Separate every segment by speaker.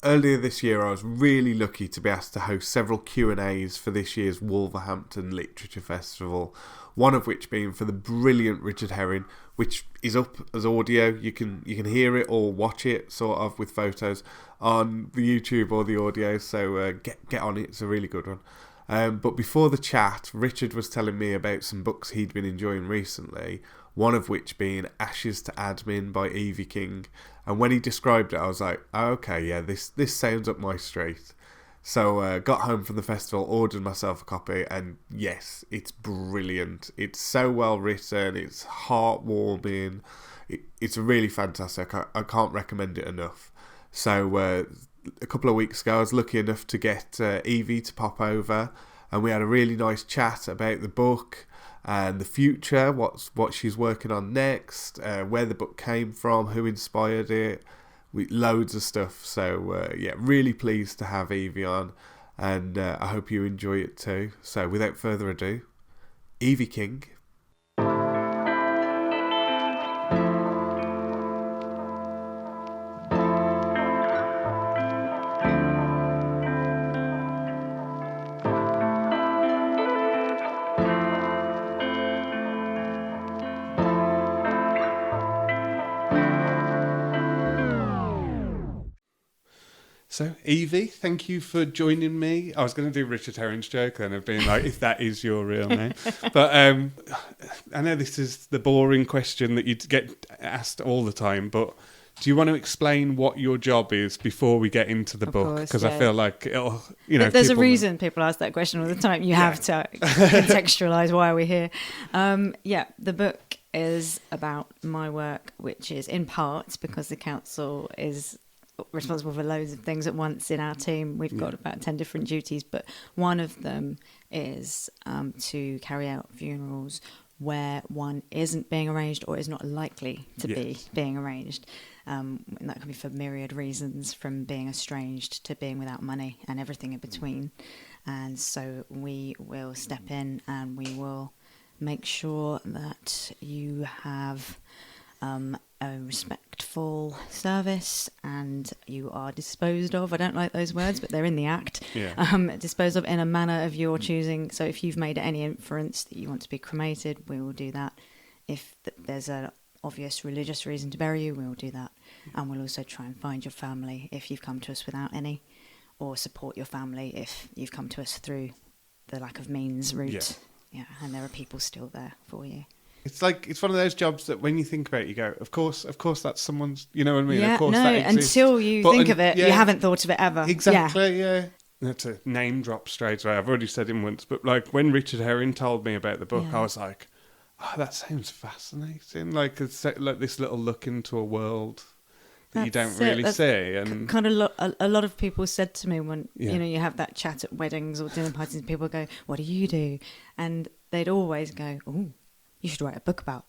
Speaker 1: earlier this year I was really lucky to be asked to host several Q&As for this year's Wolverhampton Literature Festival, one of which being for the brilliant Richard Herring, which is up as audio. You can hear it or watch it sort of with photos on the YouTube or the audio, so get on it, it's a really good one. But before the chat, Richard was telling me about some books he'd been enjoying recently, one of which being Ashes to Admin by Evie King. And when he described it, I was like, oh, okay, yeah, this sounds up my street. So got home from the festival, ordered myself a copy, and yes, it's brilliant. It's so well written, it's heartwarming, it's really fantastic. I can't recommend it enough. So a couple of weeks ago I was lucky enough to get Evie to pop over, and we had a really nice chat about the book and the future, what she's working on next, where the book came from, who inspired it, with loads of stuff. So yeah, really pleased to have Evie on, and I hope you enjoy it too. So without further ado, Evie King. So, Evie, thank you for joining me. I was going to do Richard Herring's joke then of being like, if that is your real name. But I know this is the boring question that you get asked all the time, but do you want to explain what your job is before we get into the book? Because I feel like it'll,
Speaker 2: there's a reason people ask that question all the time. You have to contextualise why we're here. The book is about my work, which is in part because the council is responsible for loads of things at once in our team. We've got about 10 different duties, but one of them is to carry out funerals where one isn't being arranged or is not likely to be being arranged. And that can be for myriad reasons, from being estranged to being without money and everything in between. And so we will step in and we will make sure that you have a respectful service and you are disposed of. I don't like those words, but they're in the act. Disposed of in a manner of your choosing. So if you've made any inference that you want to be cremated, we will do that. If there's an obvious religious reason to bury you, we will do that. And we'll also try and find your family if you've come to us without any, or support your family if you've come to us through the lack of means route. And there are people still there for you.
Speaker 1: It's like, it's one of those jobs that when you think about it, you go, of course that's someone's, you know what I mean?
Speaker 2: Yeah,
Speaker 1: of course
Speaker 2: no,
Speaker 1: that exists.
Speaker 2: until you think of it, you haven't thought of it ever.
Speaker 1: Exactly, yeah. That's a name drop straight away. I've already said him once, but like when Richard Herring told me about the book, I was like, oh, that sounds fascinating. Like it's like this little look into a world that you don't really see. And
Speaker 2: kind of a lot of people said to me when you have that chat at weddings or dinner parties, and people go, "What do you do?" And they'd always go, "Oh, you should write a book about."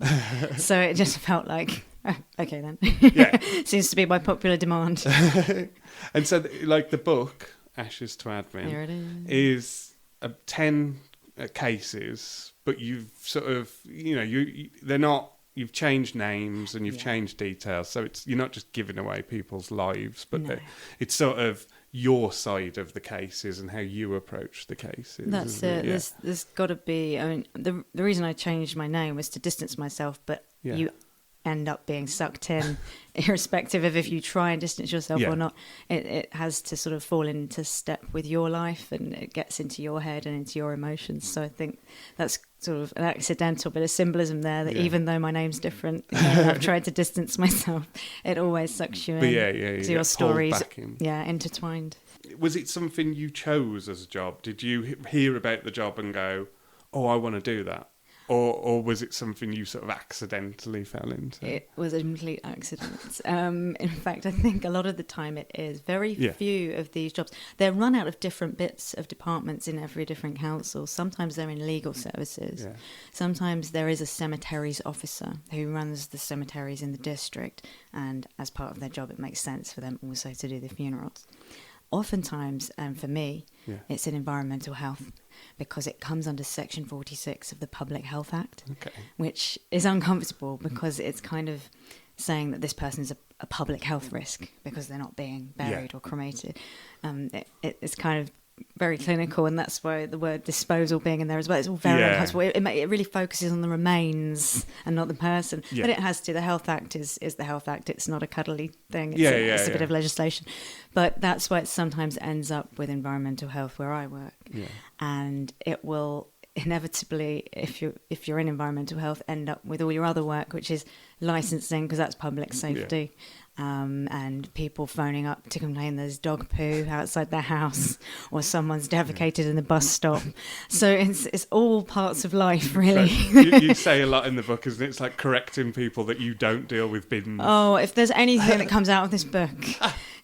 Speaker 2: So it just felt like, oh, okay then. Seems to be by popular demand.
Speaker 1: And so, like the book, Ashes to Admin,
Speaker 2: there it
Speaker 1: is 10 cases, but you've sort of, they're not. You've changed names and you've changed details, so you're not just giving away people's lives, but it's sort of your side of the cases and how you approach the cases.
Speaker 2: That's it. There's got to be. I mean, the reason I changed my name was to distance myself, but you end up being sucked in, irrespective of if you try and distance yourself or not. It has to sort of fall into step with your life, and it gets into your head and into your emotions. So I think that's sort of an accidental bit of symbolism there, that even though my name's different, I've tried to distance myself, it always sucks you in. Because your stories intertwined.
Speaker 1: Was it something you chose as a job? Did you hear about the job and go, oh, I want to do that? Or was it something you sort of accidentally fell into?
Speaker 2: It was a complete accident. In fact, I think a lot of the time it is. Very few of these jobs. They're run out of different bits of departments in every different council. Sometimes they're in legal services. Yeah. Sometimes there is a cemeteries officer who runs the cemeteries in the district. And as part of their job, it makes sense for them also to do the funerals. Oftentimes, and for me, it's in environmental health, because it comes under Section 46 of the Public Health Act, which is uncomfortable because it's kind of saying that this person's a public health risk because they're not being buried or cremated. It's kind of very clinical, and that's why the word disposal being in there as well. It's all very uncomfortable. It really focuses on the remains and not the person. But it has to. The Health Act is the Health Act. It's not a cuddly thing. It's a bit of legislation. But that's why it sometimes ends up with environmental health where I work. Yeah. And it will inevitably, if you're in environmental health, end up with all your other work, which is licensing, because that's public safety. And people phoning up to complain there's dog poo outside their house or someone's defecated in the bus stop. So it's all parts of life, really.
Speaker 3: You say a lot in the book, isn't it? It's like correcting people that you don't deal with bins.
Speaker 2: Oh, if there's anything that comes out of this book,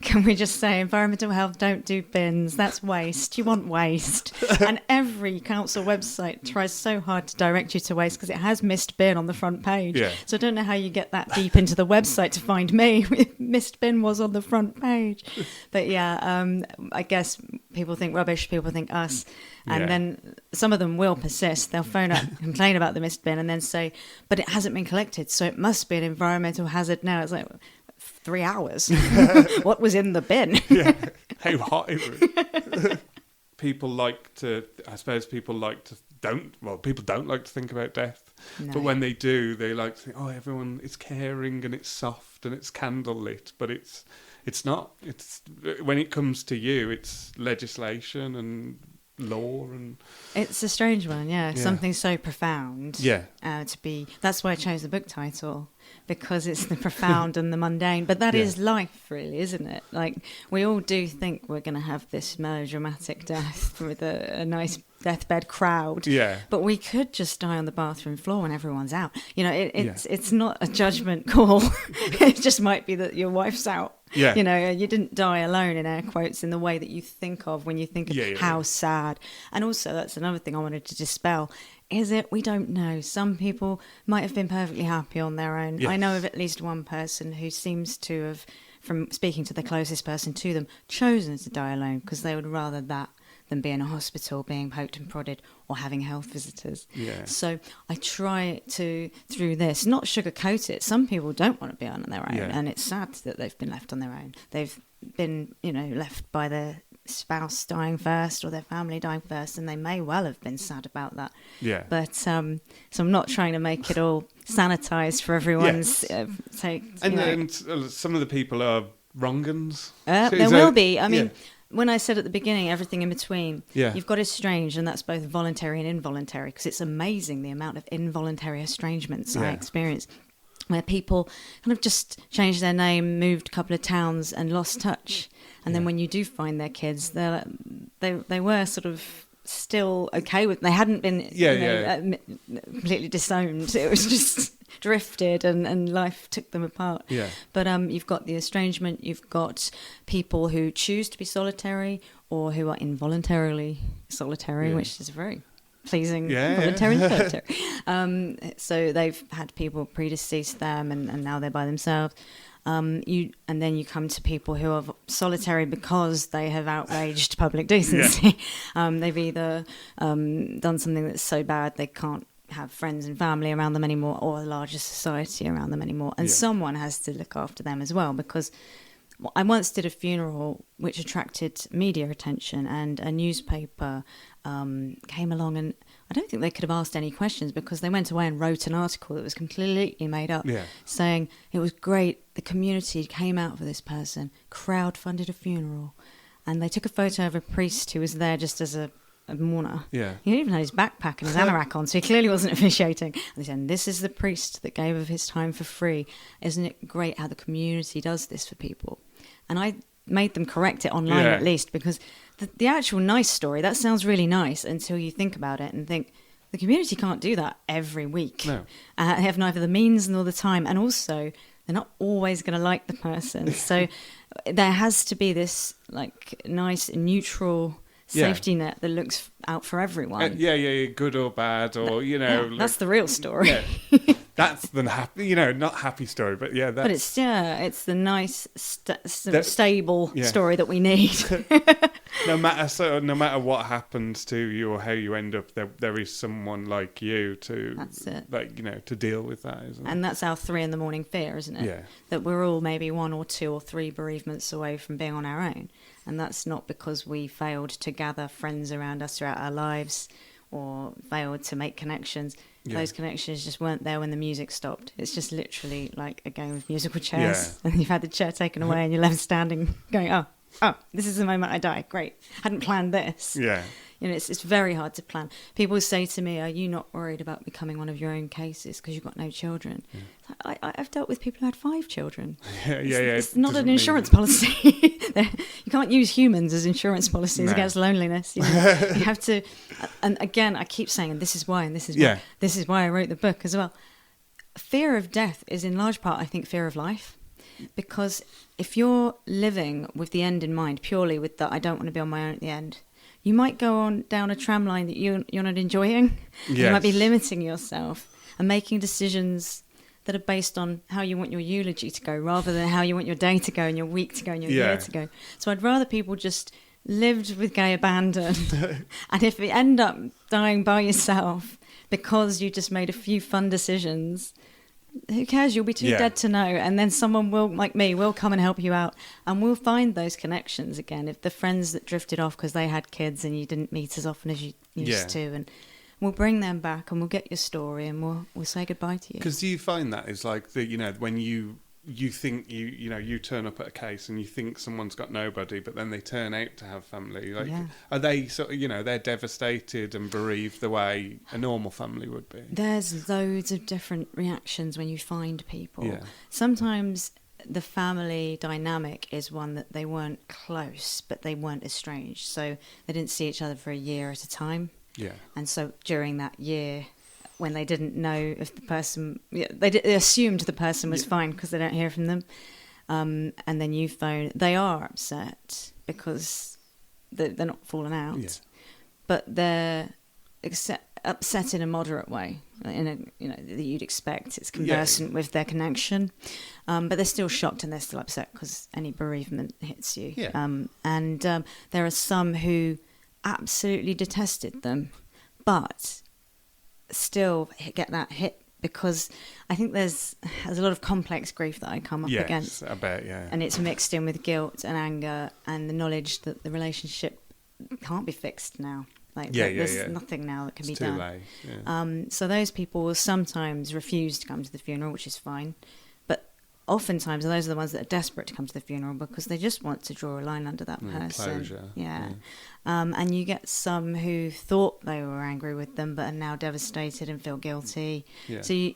Speaker 2: can we just say environmental health, don't do bins. That's waste. You want waste. And every council website tries so hard to direct you to waste because it has missed bin on the front page. Yeah. So I don't know how you get that deep into the website to find me. Missed bin was on the front page. But I guess people think rubbish, people think us. And then some of them will persist. They'll phone up, complain about the missed bin, and then say, but it hasn't been collected, so it must be an environmental hazard now. It's like, 3 hours. What was in the bin?
Speaker 3: How hot is it? People don't like to think about death. No. But when they do, they like to think, oh, everyone is caring and it's soft and it's candlelit. But it's not. It's when it comes to you, it's legislation and law, and
Speaker 2: it's a strange one. Something so profound. To be. That's why I chose the book title, because it's the profound and the mundane. But that is life, really, isn't it? Like, we all do think we're going to have this melodramatic death with a nice deathbed crowd. But we could just die on the bathroom floor when everyone's out. It's not a judgment call. It just might be that your wife's out. You didn't die alone, in air quotes, in the way that you think of when you think of how sad. And also, that's another thing I wanted to dispel. Is it? We don't know. Some people might have been perfectly happy on their own. I know of at least one person who seems to have, from speaking to the closest person to them, chosen to die alone because they would rather that than be in a hospital being poked and prodded or having health visitors. So I try to, through this, not sugarcoat it. Some people don't want to be on their own, and it's sad that they've been left on their own. They've been, left by their spouse dying first or their family dying first, and they may well have been sad about that. But so I'm not trying to make it all sanitized for everyone's take.
Speaker 3: And some of the people are wrong-uns.
Speaker 2: There will be. I mean, when I said at the beginning, everything in between, you've got estranged, and that's both voluntary and involuntary, because it's amazing the amount of involuntary estrangements I experience, where people kind of just changed their name, moved a couple of towns and lost touch. And then when you do find their kids, they were sort of still okay with, they hadn't been completely disowned. It was just drifted, and life took them apart. But you've got the estrangement, you've got people who choose to be solitary or who are involuntarily solitary, which is very pleasing. Voluntary solitary. So they've had people predeceased them, and now they're by themselves. And then you come to people who are solitary because they have outraged public decency. They've either done something that's so bad they can't have friends and family around them anymore, or a larger society around them anymore. And someone has to look after them as well, because I once did a funeral which attracted media attention, and a newspaper came along, and I don't think they could have asked any questions, because they went away and wrote an article that was completely made up, saying it was great, the community came out for this person, crowd-funded a funeral, and they took a photo of a priest who was there just as a mourner. He even had his backpack and his anorak on, so he clearly wasn't officiating. And they said, this is the priest that gave of his time for free. Isn't it great how the community does this for people? And I made them correct it online at least, because the actual nice story, that sounds really nice until you think about it and think, the community can't do that every week. They have neither the means nor the time, and also they're not always going to like the person. So there has to be this like nice neutral safety net that looks out for everyone.
Speaker 3: Good or bad, or
Speaker 2: that's the real story.
Speaker 3: That's the happy, not happy story, but
Speaker 2: but it's the nice stable story that we need.
Speaker 3: no matter what happens to you or how you end up, there is someone like you to,
Speaker 2: that's it.
Speaker 3: like, you know, to deal with that, isn't it?
Speaker 2: And that's our 3 a.m. fear, isn't it?
Speaker 3: Yeah.
Speaker 2: That we're all maybe 1 or 2 or 3 bereavements away from being on our own. And that's not because we failed to gather friends around us throughout our lives or failed to make connections.
Speaker 3: Yeah.
Speaker 2: Those connections just weren't there when the music stopped. It's just literally like a game of musical chairs. Yeah. And you've had the chair taken away and you're left standing going, oh, this is the moment I die. Great. Hadn't planned this.
Speaker 3: Yeah.
Speaker 2: You know, it's very hard to plan. People say to me, are you not worried about becoming one of your own cases because you've got no children? Yeah. I've dealt with people who had 5 children. It's not an insurance policy. You can't use humans as insurance policies against loneliness. You know? You have to, and again, I keep saying, and this is why, and this is why, this is why I wrote the book as well. Fear of death is in large part, I think, fear of life. Because if you're living with the end in mind, purely with that I don't want to be on my own at the end, you might go on down a tram line that you're not enjoying. Yes. You might be limiting yourself and making decisions that are based on how you want your eulogy to go rather than how you want your day to go and your week to go and your year to go. So I'd rather people just lived with gay abandon. And if you end up dying by yourself because you just made a few fun decisions, who cares? You'll be too dead to know. And then someone will, like me, will come and help you out. And we'll find those connections again. If the friends that drifted off because they had kids and you didn't meet as often as you used to. And we'll bring them back and we'll get your story and we'll say goodbye to you.
Speaker 3: Because do you find that is like, the, you know, when you think you turn up at a case and you think someone's got nobody, but then they turn out to have family. Like, are they sort of, they're devastated and bereaved the way a normal family would be?
Speaker 2: There's loads of different reactions when you find people.
Speaker 3: Yeah.
Speaker 2: Sometimes the family dynamic is one that they weren't close, but they weren't estranged. So they didn't see each other for a year at a time. Yeah. And so during that year, when they didn't know if the person, they assumed the person was fine because they don't hear from them. And then you phone, they are upset because they're not falling out, but they're upset in a moderate way, that you'd expect. It's conversant with their connection, but they're still shocked and they're still upset because any bereavement hits you. And there are some who absolutely detested them, but still get that hit because I think there's a lot of complex grief that I come up against.
Speaker 3: I bet,
Speaker 2: and it's mixed in with guilt and anger and the knowledge that the relationship can't be fixed now. There's nothing now that can be done.
Speaker 3: Late.
Speaker 2: So those people will sometimes refuse to come to the funeral, which is fine. But oftentimes those are the ones that are desperate to come to the funeral because they just want to draw a line under that person.
Speaker 3: Closure.
Speaker 2: And you get some who thought they were angry with them but are now devastated and feel guilty. So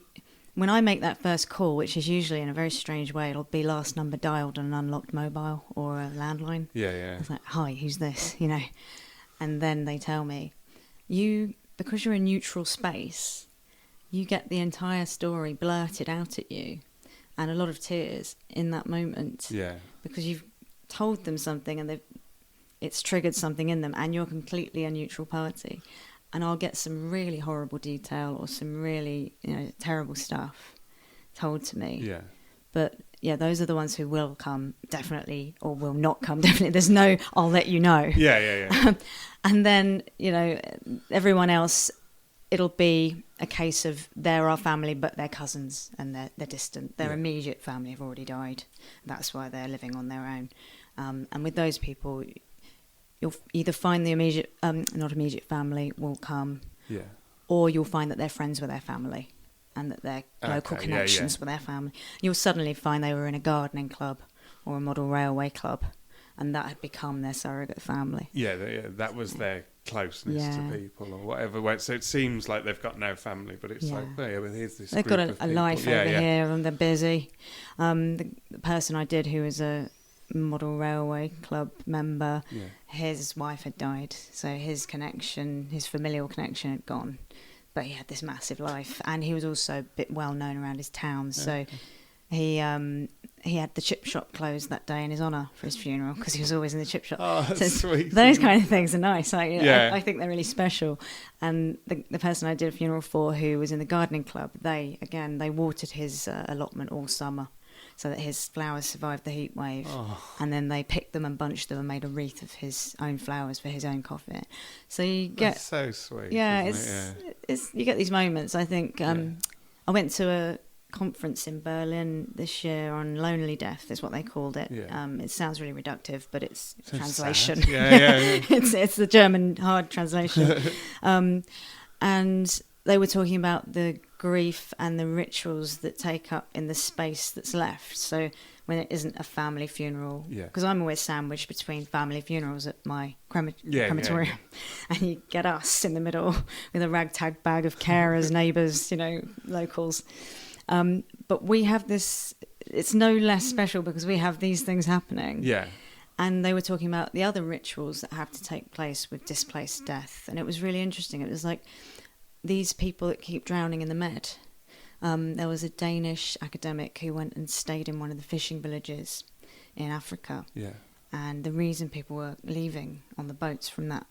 Speaker 2: when I make that first call, which is usually in a very strange way, it'll be last number dialed on an unlocked mobile or a landline. It's like, hi, who's this? And then they tell me, because you're a neutral space, you get the entire story blurted out at you and a lot of tears in that moment. Because you've told them something and it's triggered something in them and you're completely a neutral party. And I'll get some really horrible detail or some really terrible stuff told to me. But those are the ones who will come, definitely, or will not come, definitely. There's no, I'll let you know. And then, everyone else, it'll be a case of they're our family, but they're cousins and they're distant. Their immediate family have already died. That's why they're living on their own. And with those people, you'll either find the not immediate family will come, or you'll find that they're friends with their family. And that their local connections with their family. You'll suddenly find they were in a gardening club or a model railway club, and that had become their surrogate family. That was their closeness to people or whatever. So it seems like they've got no family, but it's like, here's this. They've got a life over here, and they're busy. The person I did, who was a model railway club member, his wife had died, so his familial connection had gone. But he had this massive life, and he was also a bit well known around his town. So he had the chip shop closed that day in his honour for his funeral because he was always in the chip shop.
Speaker 3: Oh, that's sweet.
Speaker 2: Those kind of things are nice. I think they're really special. And the person I did a funeral for, who was in the gardening club, they watered his allotment all summer. so that his flowers survived the heat wave. And then they picked them and bunched them and made a wreath of his own flowers for his own coffin. So you get...
Speaker 3: That's so sweet.
Speaker 2: Yeah, it's you get these moments. I think I went to a conference in Berlin this year on lonely death, is what they called it. It sounds really reductive, but it's translation. It's the German hard translation. And they were talking about the grief and the rituals that take up in the space that's left. So when it isn't a family funeral, because I'm always sandwiched between family funerals at my crematorium, and you get us in the middle with a ragtag bag of carers, neighbours, locals. But we have this, it's no less special because we have these things happening.
Speaker 3: Yeah.
Speaker 2: And they were talking about the other rituals that have to take place with displaced death. And it was really interesting. It was like these people that keep drowning in the Med. There was a Danish academic who went and stayed in one of the fishing villages in Africa.
Speaker 3: Yeah.
Speaker 2: And the reason people were leaving on the boats from that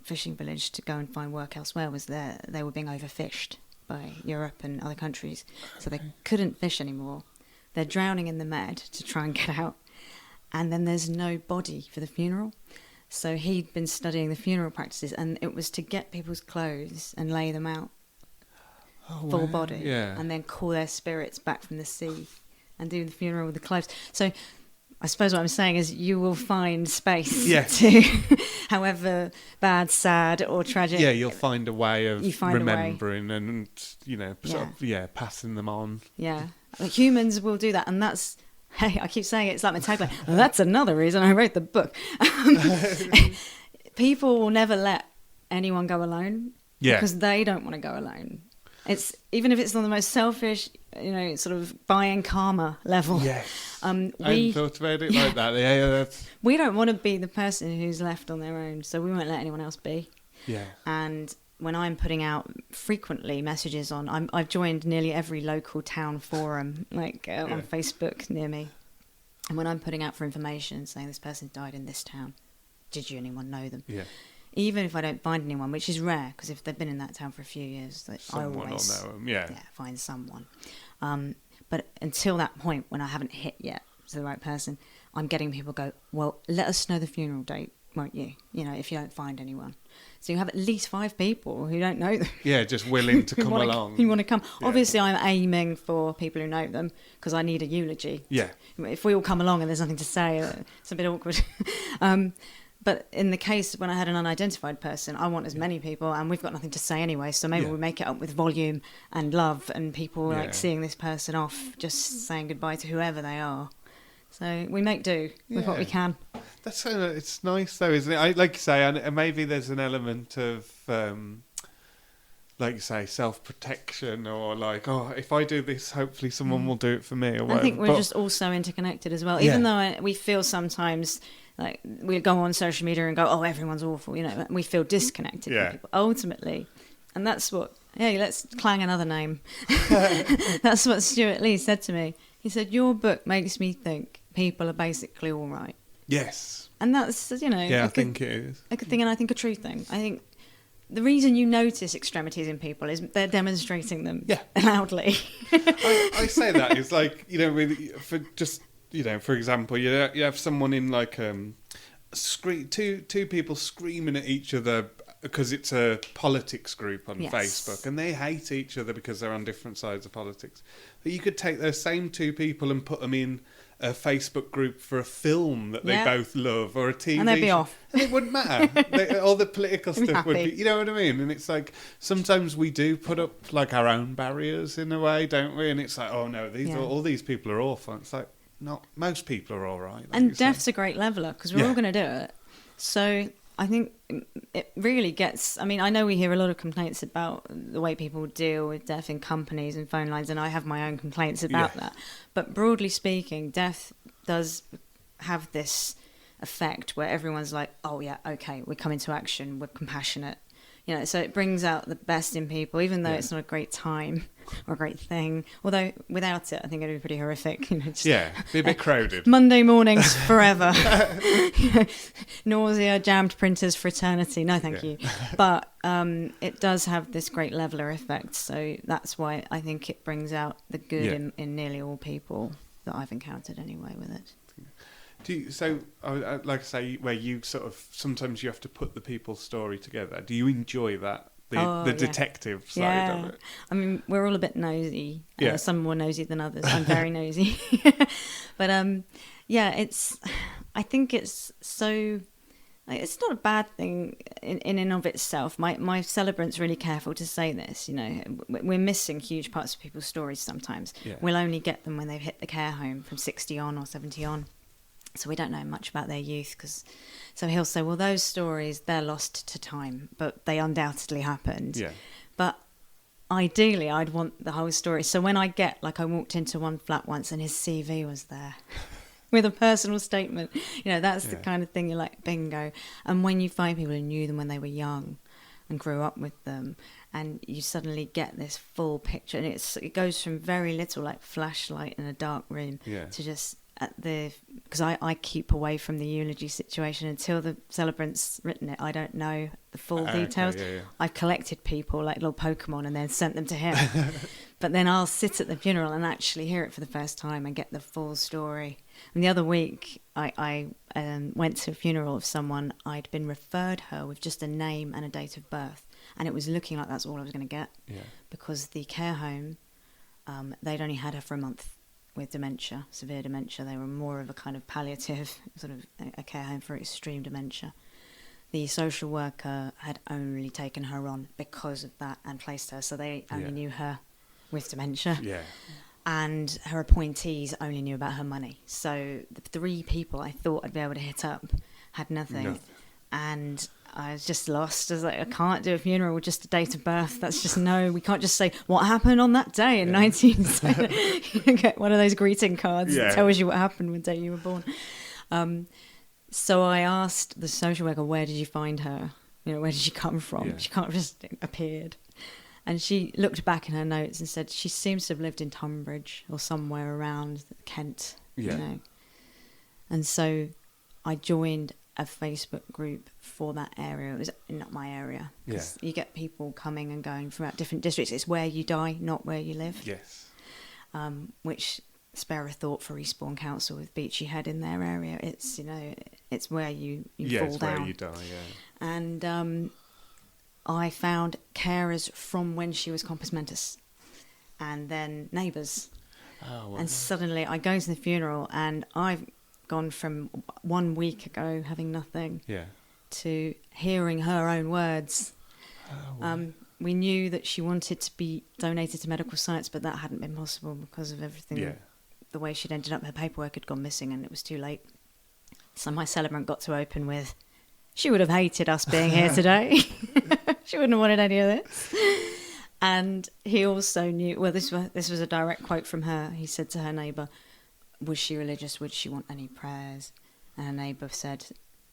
Speaker 2: fishing village to go and find work elsewhere was they were being overfished by Europe and other countries. So they couldn't fish anymore. They're drowning in the Med to try and get out. And then there's no body for the funeral. So he'd been studying the funeral practices, and it was to get people's clothes and lay them out full body, and then call their spirits back from the sea and do the funeral with the clothes. So I suppose what I'm saying is you will find space to, however bad, sad or tragic.
Speaker 3: Yeah, you'll find a way of remembering and, passing them on. Yeah,
Speaker 2: humans will do that, and that's... Hey, I keep saying it's like my tagline. That's another reason I wrote the book. People will never let anyone go alone because they don't want to go alone. It's even if it's on the most selfish, sort of buying karma level.
Speaker 3: Yes. I hadn't thought about it like that. Yeah,
Speaker 2: we don't want to be the person who's left on their own, so we won't let anyone else be.
Speaker 3: Yeah.
Speaker 2: And when I'm putting out frequently messages I've joined nearly every local town forum, on Facebook near me. And when I'm putting out for information saying this person died in this town, did you anyone know them?
Speaker 3: Yeah.
Speaker 2: Even if I don't find anyone, which is rare, because if they've been in that town for a few years,
Speaker 3: someone
Speaker 2: I always
Speaker 3: will know them. Yeah,
Speaker 2: find someone. But until that point, when I haven't hit yet to the right person, I'm getting people go, well, let us know the funeral date, won't you? If you don't find anyone. So you have at least 5 people who don't know them.
Speaker 3: Yeah, just willing to come along.
Speaker 2: You want to come. Yeah. Obviously, I'm aiming for people who know them because I need a eulogy.
Speaker 3: Yeah.
Speaker 2: If we all come along and there's nothing to say, it's a bit awkward. But in the case when I had an unidentified person, I want as many people, and we've got nothing to say anyway, so maybe we'll make it up with volume and love and people seeing this person off, just saying goodbye to whoever they are. So we make do with what we can.
Speaker 3: That's it's nice though, isn't it? Like you say, and maybe there's an element of, like you say, self-protection, or if I do this, hopefully someone will do it for me, or whatever.
Speaker 2: I think we're just all so interconnected as well. Even though we feel sometimes like we go on social media and go, oh, everyone's awful, we feel disconnected from people. Ultimately, and that's what, let's clang another name. That's what Stuart Lee said to me. He said, your book makes me think people are basically all right.
Speaker 3: Yes.
Speaker 2: And that's, I
Speaker 3: think it is.
Speaker 2: A good thing, and I think a true thing. I think the reason you notice extremities in people is they're demonstrating them loudly.
Speaker 3: I say that. It's like, really, for just, for example, you have someone in two people screaming at each other because it's a politics group on Facebook, and they hate each other because they're on different sides of politics. But you could take those same 2 people and put them in a Facebook group for a film that they both love, or a TV
Speaker 2: and they'd be off.
Speaker 3: It wouldn't matter. All the political stuff would be, you know what I mean? And it's like, sometimes we do put up our own barriers in a way, don't we? And it's like, oh no, all these people are awful. It's like, not most people are all right.
Speaker 2: And death's a great leveller, because we're all going to do it. So I think it really gets... I mean, I know we hear a lot of complaints about the way people deal with death in companies and phone lines, and I have my own complaints about that. But broadly speaking, death does have this effect where everyone's like, oh yeah, okay, we're coming to action, we're compassionate. So it brings out the best in people, even though it's not a great time or a great thing. Although without it, I think it'd be pretty horrific.
Speaker 3: Be a bit crowded.
Speaker 2: Monday mornings forever. Nausea, jammed printers for eternity. No, thank you. But it does have this great leveler effect. So that's why I think it brings out the good in nearly all people. that I've encountered anyway with it.
Speaker 3: Like I say, where you sort of, sometimes you have to put the people's story together. Do you enjoy that? The detective side of it?
Speaker 2: I mean, we're all a bit nosy.
Speaker 3: Yeah.
Speaker 2: Some more nosy than others. I'm very nosy. But I think it's so... It's not a bad thing in and of itself. My celebrant's really careful to say this. You know, we're missing huge parts of people's stories sometimes.
Speaker 3: Yeah.
Speaker 2: We'll only get them when they've hit the care home from 60 on or 70 on. So we don't know much about their youth. So he'll say, well, those stories, they're lost to time, but they undoubtedly happened.
Speaker 3: Yeah.
Speaker 2: But ideally, I'd want the whole story. So when I walked into one flat once and his CV was there with a personal statement, you know, that's the kind of thing you're like, bingo. And when you find people who knew them when they were young and grew up with them, and you suddenly get this full picture, and it goes from very little, like flashlight in a dark room, to just because I keep away from the eulogy situation until the celebrant's written it. I don't know the full details.
Speaker 3: Okay,
Speaker 2: I've collected people like little Pokemon and then sent them to him. But then I'll sit at the funeral and actually hear it for the first time and get the full story. And the other week, I went to a funeral of someone. I'd been referred her with just a name and a date of birth, and it was looking like that's all I was going to get. Because the care home, they'd only had her for a month with dementia, severe dementia. They were more of a kind of palliative, sort of a care home for extreme dementia. The social worker had only taken her on because of that and placed her, so they only knew her with dementia. And her appointees only knew about her money. So the 3 people I thought I'd be able to hit up had nothing. And I was just lost. I was like, I can't do a funeral with just a date of birth. That's just we can't just say what happened on that day in 1970. You get one of those greeting cards that tells you what happened when the day you were born. So I asked the social worker, where did you find her? You know, where did she come from? She can't have just appeared. And she looked back in her notes and said she seems to have lived in Tunbridge or somewhere around Kent, you know. And so I joined a Facebook group for that area. It was not my area. Because you get people coming and going throughout different districts. It's where you die, not where you live. Which, spare a thought for Eastbourne Council with Beachy Head in their area. It's, you know, it's where you fall down.
Speaker 3: Where you die,
Speaker 2: And I found carers from when she was compos mentis, and then neighbours. And suddenly I go to the funeral, and I've gone from 1 week ago having nothing to hearing her own words. We knew that she wanted to be donated to medical science, but that hadn't been possible because of everything. The way she'd ended up, her paperwork had gone missing and it was too late. So my celebrant got to open with, she would have hated us being here today. She wouldn't have wanted any of this. And he also knew, well, this was a direct quote from her. He said to her neighbour, was she religious? Would she want any prayers? And her neighbour said,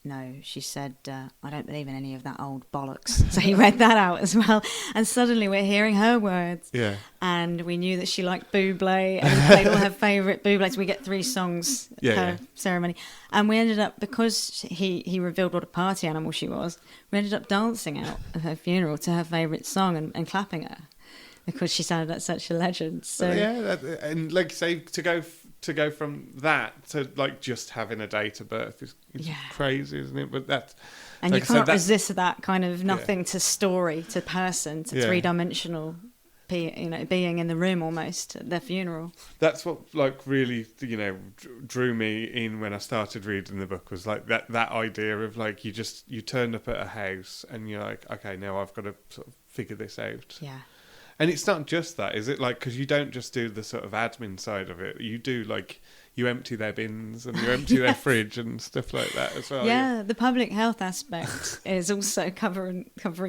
Speaker 2: no. She said, I don't believe in any of that old bollocks. So he read that out as well. And suddenly we're hearing her words. And we knew that she liked Bublé, and we played all her favourite Bublés. We get 3 songs at her ceremony. And we ended up, because he revealed what a party animal she was, we ended up dancing out at her funeral to her favourite song and clapping her because she sounded like such a legend. So
Speaker 3: and like you say, to go from that to like just having a date of birth is crazy, isn't it? But that's,
Speaker 2: and like you can't resist that kind of nothing to story to person to 3-dimensional, being in the room almost at their funeral.
Speaker 3: That's what like really, you know, drew me in when I started reading the book, was like that idea of like you turn up at a house and you're like, okay, now I've got to sort of figure this out. And it's not just that, is it? Like, because you don't just do the sort of admin side of it. You do, like, you empty their bins and you empty their fridge and stuff like that as well.
Speaker 2: Yeah, the public health aspect is also covering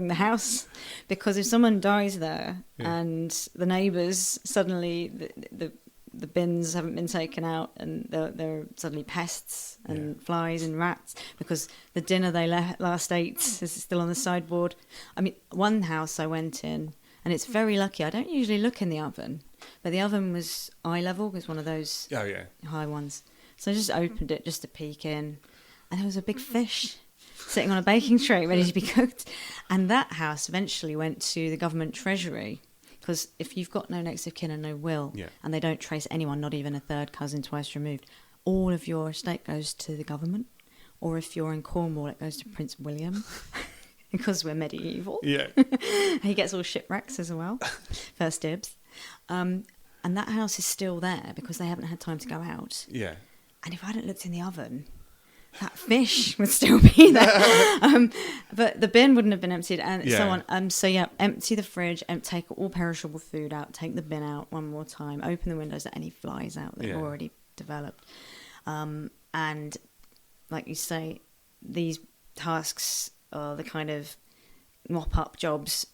Speaker 2: the house. Because if someone dies there and the neighbours, suddenly the bins haven't been taken out and there are suddenly pests and flies and rats because the dinner they last ate is still on the sideboard. I mean, one house I went in, and it's very lucky. I don't usually look in the oven, but the oven was eye level. It was one of those high ones. So I just opened it just to peek in, and there was a big fish sitting on a baking tray ready to be cooked. And that house eventually went to the government treasury because if you've got no next of kin and no will, and they don't trace anyone, not even a third cousin twice removed, all of your estate goes to the government. Or if you're in Cornwall, it goes to Prince William, because we're medieval.
Speaker 3: Yeah.
Speaker 2: He gets all shipwrecks as well, first dibs. And that house is still there because they haven't had time to go out.
Speaker 3: Yeah.
Speaker 2: And if I hadn't looked in the oven, that fish would still be there. But the bin wouldn't have been emptied and so on. So yeah, empty the fridge, take all perishable food out, take the bin out one more time, open the windows, let any flies out that have already developed. And like you say, these tasks are the kind of mop-up jobs,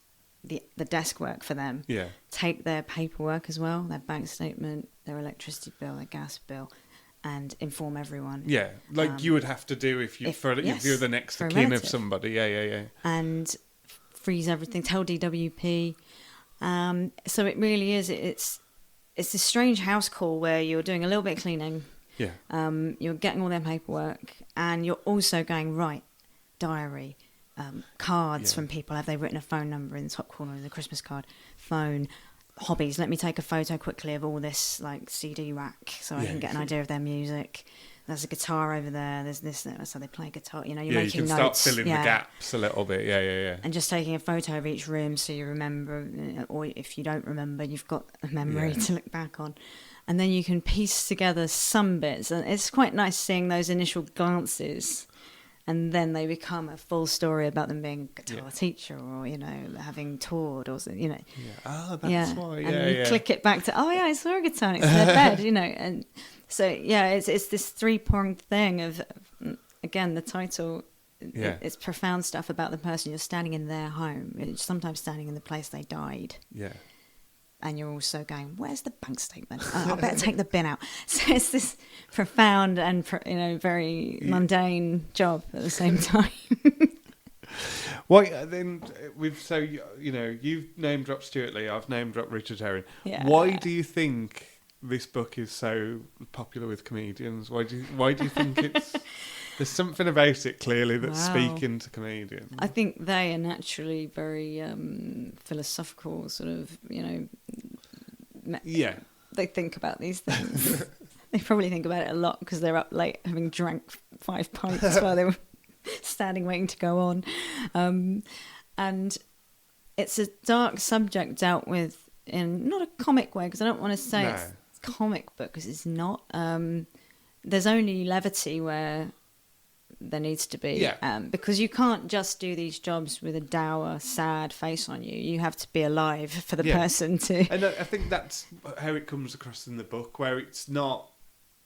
Speaker 2: the desk work for them.
Speaker 3: Yeah.
Speaker 2: Take their paperwork as well, their bank statement, their electricity bill, their gas bill, and inform everyone.
Speaker 3: Yeah, like you would have to do if you're the next of kin of somebody. Yeah.
Speaker 2: And freeze everything, tell DWP. So it really is, it's this strange house call where you're doing a little bit of cleaning.
Speaker 3: Yeah.
Speaker 2: You're getting all their paperwork, and you're also going, right, diary, cards from people. Have they written a phone number in the top corner of the Christmas card? Phone, hobbies. Let me take a photo quickly of all this like CD rack so I can get an idea of their music. There's a guitar over there. There's this, so they play guitar. You know, you're making notes. You can start
Speaker 3: filling the gaps a little bit. Yeah.
Speaker 2: And just taking a photo of each room so you remember, or if you don't remember, you've got a memory to look back on. And then you can piece together some bits. And it's quite nice seeing those initial glances. And then they become a full story about them being a guitar teacher or, you know, having toured or, you know.
Speaker 3: Yeah. Oh, that's why. Yeah,
Speaker 2: and you click it back to, I saw a guitar next to their bed, you know. And so, it's this three-pronged thing of, again, the title, it's profound stuff about the person. You're standing in their home. You're sometimes standing in the place they died.
Speaker 3: Yeah.
Speaker 2: And you're also going, where's the bank statement? I better take the bin out. So it's this profound and very mundane job at the same time.
Speaker 3: Why then? You've name dropped Stuart Lee. I've name dropped Richard Herring.
Speaker 2: Yeah.
Speaker 3: Why do you think this book is so popular with comedians? Why do you think it's? There's something about it clearly that's speaking to comedians.
Speaker 2: I think they are naturally very philosophical, sort of, they think about these things. They probably think about it a lot because they're up late having drank 5 pints while they were standing waiting to go on. And it's a dark subject dealt with in not a comic way, because I don't want to say it's a comic book, because it's not. There's only levity where there needs to be, because you can't just do these jobs with a dour, sad face on you. You have to be alive for the person to.
Speaker 3: And I think that's how it comes across in the book, where it's not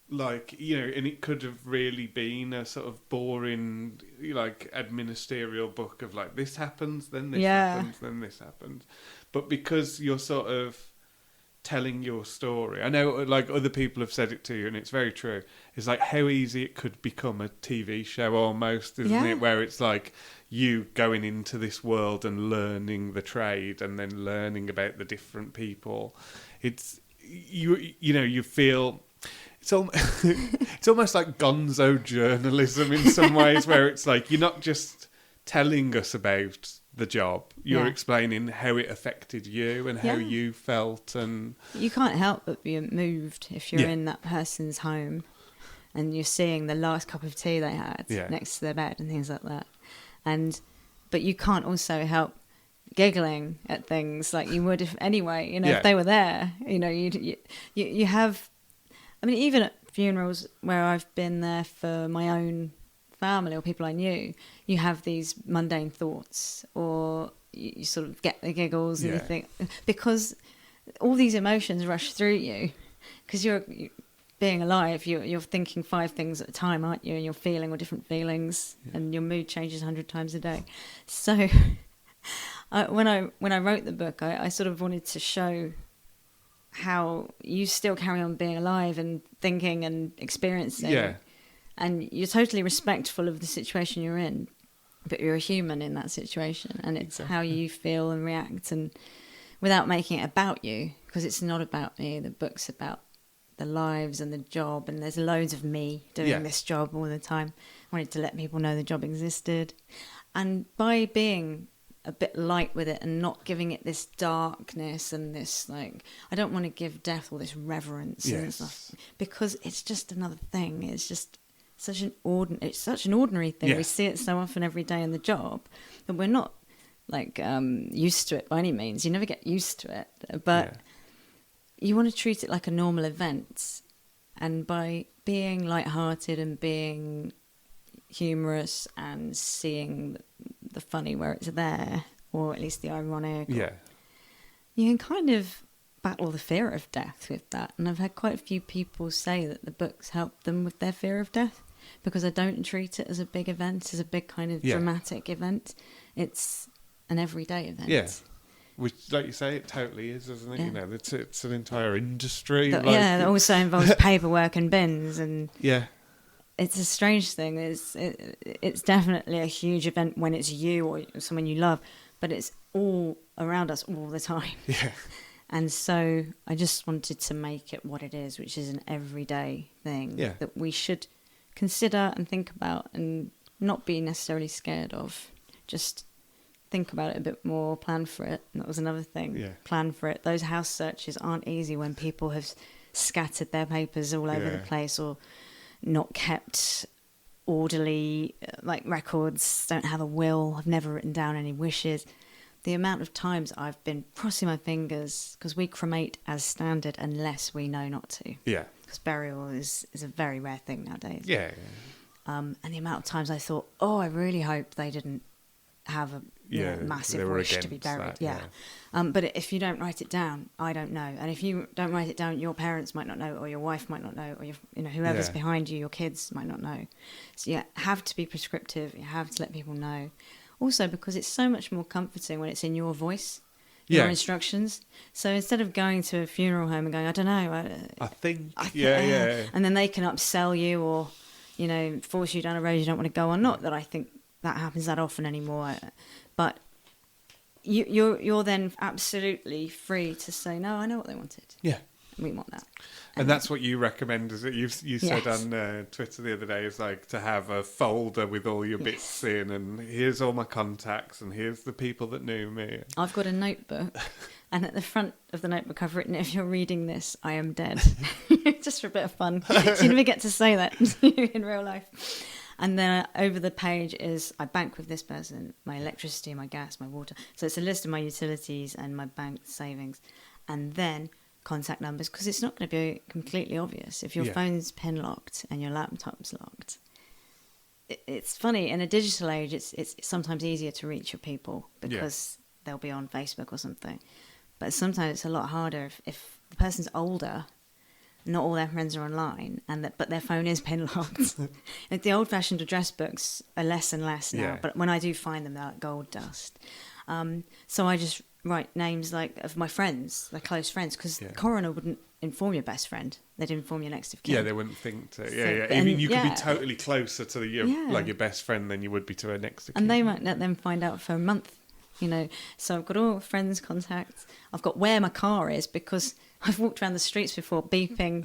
Speaker 3: like, and it could have really been a sort of boring, like, administerial book of like, this happens, then this happens, then this happens. But because you're sort of telling your story, I know like other people have said it to you, and it's very true. It's like how easy it could become a TV show almost, isn't it? Where it's like you going into this world and learning the trade, and then learning about the different people. It's you feel it's almost like gonzo journalism in some ways, where it's like you're not just telling us about the job, you're explaining how it affected you and how you felt, and you
Speaker 2: can't help but be moved if you're in that person's home and you're seeing the last cup of tea they had next to their bed and things like that, but you can't also help giggling at things like you would if they were there. You have, I mean, even at funerals where I've been there for my own family or people I knew, you have these mundane thoughts, or you sort of get the giggles and you think, because all these emotions rush through you, because you're being alive, you're thinking 5 things at a time, aren't you? And you're feeling all different feelings, and your mood changes 100 times a day. So when I wrote the book, I sort of wanted to show how you still carry on being alive and thinking and experiencing. And you're totally respectful of the situation you're in, but you're a human in that situation, and it's how you feel and react, and without making it about you, because it's not about me. The book's about the lives and the job, and there's loads of me doing this job all the time. I wanted to let people know the job existed, and by being a bit light with it and not giving it this darkness and this, like, I don't want to give death all this reverence and stuff, because it's just another thing. It's just such an ordinary thing. We see it so often every day in the job that we're not like used to it by any means. You never get used to it, but you want to treat it like a normal event, and by being lighthearted and being humorous and seeing the funny where it's there, or at least the ironic, you can kind of battle the fear of death with that. And I've had quite a few people say that the books help them with their fear of death, because I don't treat it as a big event, as a big kind of dramatic event. It's an everyday event.
Speaker 3: Which, like you say, it totally is, isn't it? You know, it's an entire industry.
Speaker 2: That also involves paperwork and bins, and it's a strange thing. It's definitely a huge event when it's you or someone you love, but it's all around us all the time.
Speaker 3: Yeah.
Speaker 2: And so I just wanted to make it what it is, which is an everyday thing that we should consider and think about, and not be necessarily scared of. Just think about it a bit more, plan for it. And that was another thing. Plan for it. Those house searches aren't easy when people have scattered their papers all over the place, or not kept orderly, like records, don't have a will, have never written down any wishes. The amount of times I've been crossing my fingers, because we cremate as standard unless we know not to. Yeah. Because burial is a very rare thing nowadays.
Speaker 3: Yeah.
Speaker 2: And the amount of times I thought, I really hope they didn't have a massive wish to be buried. But if you don't write it down, I don't know. And if you don't write it down, your parents might not know, or your wife might not know, or whoever's behind you, your kids might not know. So you have to be prescriptive. You have to let people know. Also, because it's so much more comforting when it's in your voice, your instructions. So instead of going to a funeral home and going, I don't know,
Speaker 3: I think,
Speaker 2: and then they can upsell you, or force you down a road you don't want to go on. Not that I think that happens that often anymore, but you're then absolutely free to say, no, I know what they wanted. Yeah, we want that.
Speaker 3: And that's what you recommend, is it? You said on Twitter the other day, is like to have a folder with all your bits in, and here's all my contacts, and here's the people that knew me.
Speaker 2: I've got a notebook, and at the front of the notebook I've written, if you're reading this, I am dead. Just for a bit of fun. So you never get to say that in real life. And then over the page is, I bank with this person, my electricity, my gas, my water. So it's a list of my utilities and my bank savings. And then contact numbers, because it's not going to be completely obvious. If your phone's pin locked and your laptop's locked, it's funny, in a digital age, it's sometimes easier to reach your people, because they'll be on Facebook or something. But sometimes it's a lot harder if the person's older, not all their friends are online, but their phone is pin locked. The old-fashioned address books are less and less now, but when I do find them, they're like gold dust. So I just write names of my friends, their close friends, because the coroner wouldn't inform your best friend. They'd inform your next of kin.
Speaker 3: Yeah, they wouldn't think to. Even you could be totally closer to your best friend than you would be to a next of kin.
Speaker 2: And they might let them find out for a month. So I've got all friends' contacts. I've got where my car is, because I've walked around the streets before beeping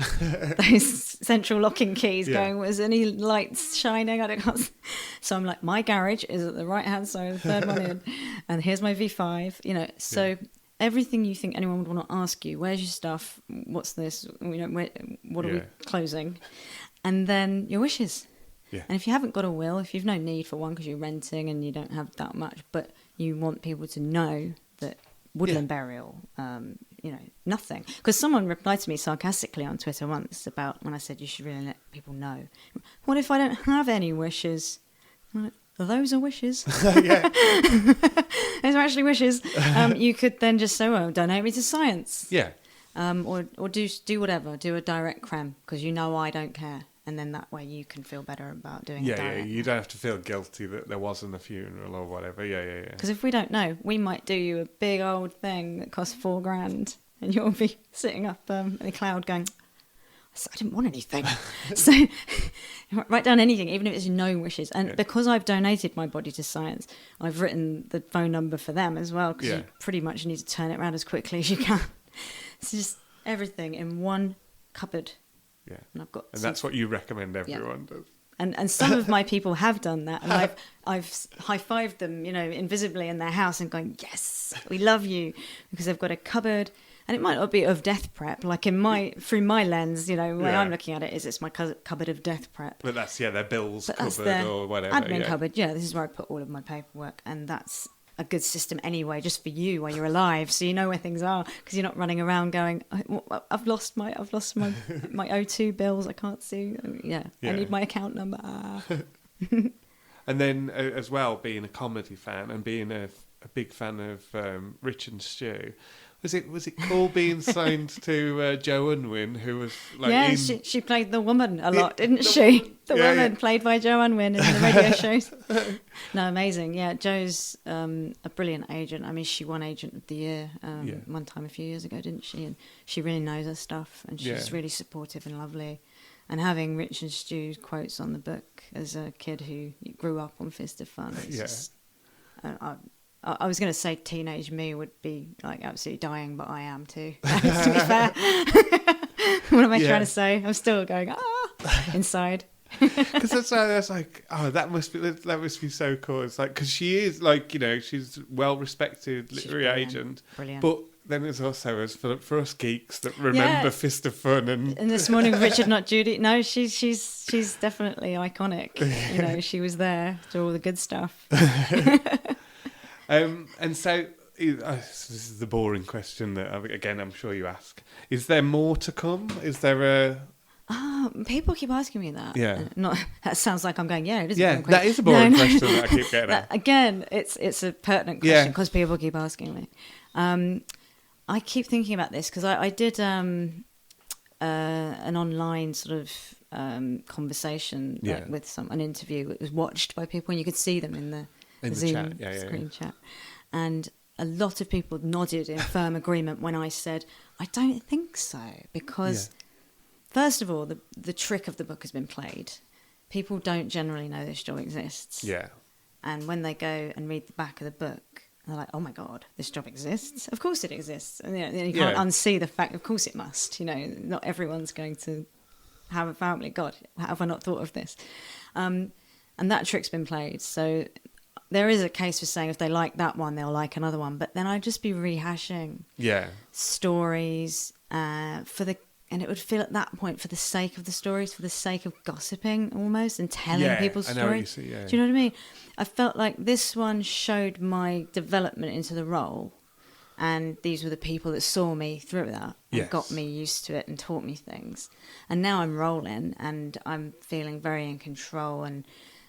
Speaker 2: those central locking keys, going, was any lights shining? I don't know. So I'm like, my garage is at the right-hand side, the third one in, and here's my V5. So everything you think anyone would want to ask you, where's your stuff? What's this? What are we closing? And then your wishes. Yeah. And if you haven't got a will, if you've no need for one because you're renting and you don't have that much, but you want people to know that woodland burial, nothing. Because someone replied to me sarcastically on Twitter once about when I said you should really let people know. What if I don't have any wishes? I'm like, those are wishes. Those are actually wishes. You could then just say, well, donate me to science. Yeah. Or do whatever. Do a direct crem, because I don't care. And then that way you can feel better about doing it.
Speaker 3: Yeah, you don't have to feel guilty that there wasn't a funeral or whatever. Yeah.
Speaker 2: Because if we don't know, we might do you a big old thing that costs $4,000, and you'll be sitting up in the cloud going, I didn't want anything. So write down anything, even if it's no wishes. And because I've donated my body to science, I've written the phone number for them as well, because you pretty much need to turn it around as quickly as you can. It's just everything in one cupboard.
Speaker 3: Yeah, and that's what you recommend everyone does.
Speaker 2: And some of my people have done that, and I've high-fived them, invisibly in their house and going, yes, we love you, because they've got a cupboard. And it might not be of death prep, like through my lens, the way I'm looking at it is it's my cupboard of death prep.
Speaker 3: But that's, their bills
Speaker 2: but
Speaker 3: cupboard or whatever.
Speaker 2: Admin cupboard, this is where I put all of my paperwork. And that's a good system anyway, just for you while you're alive, so you know where things are, because you're not running around going, I've lost my my O2 bills, I can't see. I need my account number.
Speaker 3: And then as well, being a comedy fan and being a big fan of Rich and Stu, was it cool being signed to Jo Unwin, who was like
Speaker 2: she played the woman a lot, didn't she? The woman played by Jo Unwin in the radio shows. No, amazing. Yeah, Jo's a brilliant agent. I mean, she won Agent of the Year one time a few years ago, didn't she? And she really knows her stuff, and she's really supportive and lovely. And having Rich and Stu's quotes on the book as a kid who grew up on Fist of Fun, it's just... I was going to say teenage me would be like absolutely dying, but I am too. To be fair. What am I trying to say? I'm still going inside.
Speaker 3: Because that's like, that must be so cool. It's like, because she is like, she's well respected literary agent.
Speaker 2: Brilliant.
Speaker 3: But then there's also for us geeks that remember Fist of Fun and
Speaker 2: this morning Richard Not Judy. No, she's definitely iconic. She was there to all the good stuff.
Speaker 3: And so this is the boring question that again I'm sure you ask. Is there more to come? Is there a
Speaker 2: people keep asking me that.
Speaker 3: Yeah.
Speaker 2: That sounds like I'm going, it is
Speaker 3: a boring question. That is a boring question that I keep getting at.
Speaker 2: Again, it's a pertinent question because people keep asking me. I keep thinking about this because I did an online sort of conversation with an interview. It was watched by people and you could see them in the Zoom screen chat. And a lot of people nodded in firm agreement when I said, I don't think so, because first of all, the trick of the book has been played. People don't generally know this job exists. Yeah. And when they go and read the back of the book, they're like, oh my God, this job exists? Of course it exists. And you can't unsee the fact, of course it must. Not everyone's going to have a family. God, how have I not thought of this? And that trick's been played. So there is a case for saying if they like that one, they'll like another one. But then I'd just be rehashing stories and it would feel at that point for the sake of the stories, for the sake of gossiping almost and telling people's stories. Do you know what I mean? I felt like this one showed my development into the role, and these were the people that saw me through that and got me used to it and taught me things. And now I'm rolling and I'm feeling very in control, and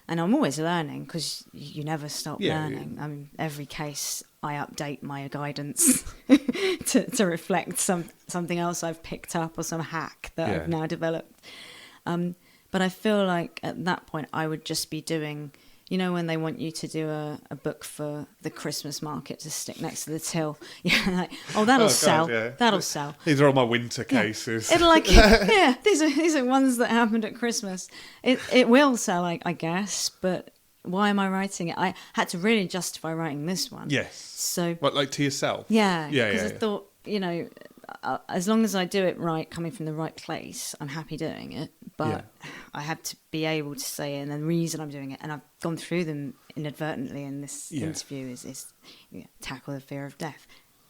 Speaker 2: I'm always learning because you never stop learning. I mean, every case I update my guidance to reflect something else I've picked up or some hack that I've now developed. But I feel like at that point I would just be doing, when they want you to do a book for the Christmas market to stick next to the till. That'll sell. Yeah. That'll sell.
Speaker 3: These are all my winter cases.
Speaker 2: It'll these are ones that happened at Christmas. It will sell, I guess, but why am I writing it? I had to really justify writing this one.
Speaker 3: Yes.
Speaker 2: So
Speaker 3: what, like to yourself?
Speaker 2: Yeah. Because I thought, as long as I do it right, coming from the right place, I'm happy doing it. But I have to be able to say, and the reason I'm doing it, and I've gone through them inadvertently in this interview, is tackle the fear of death,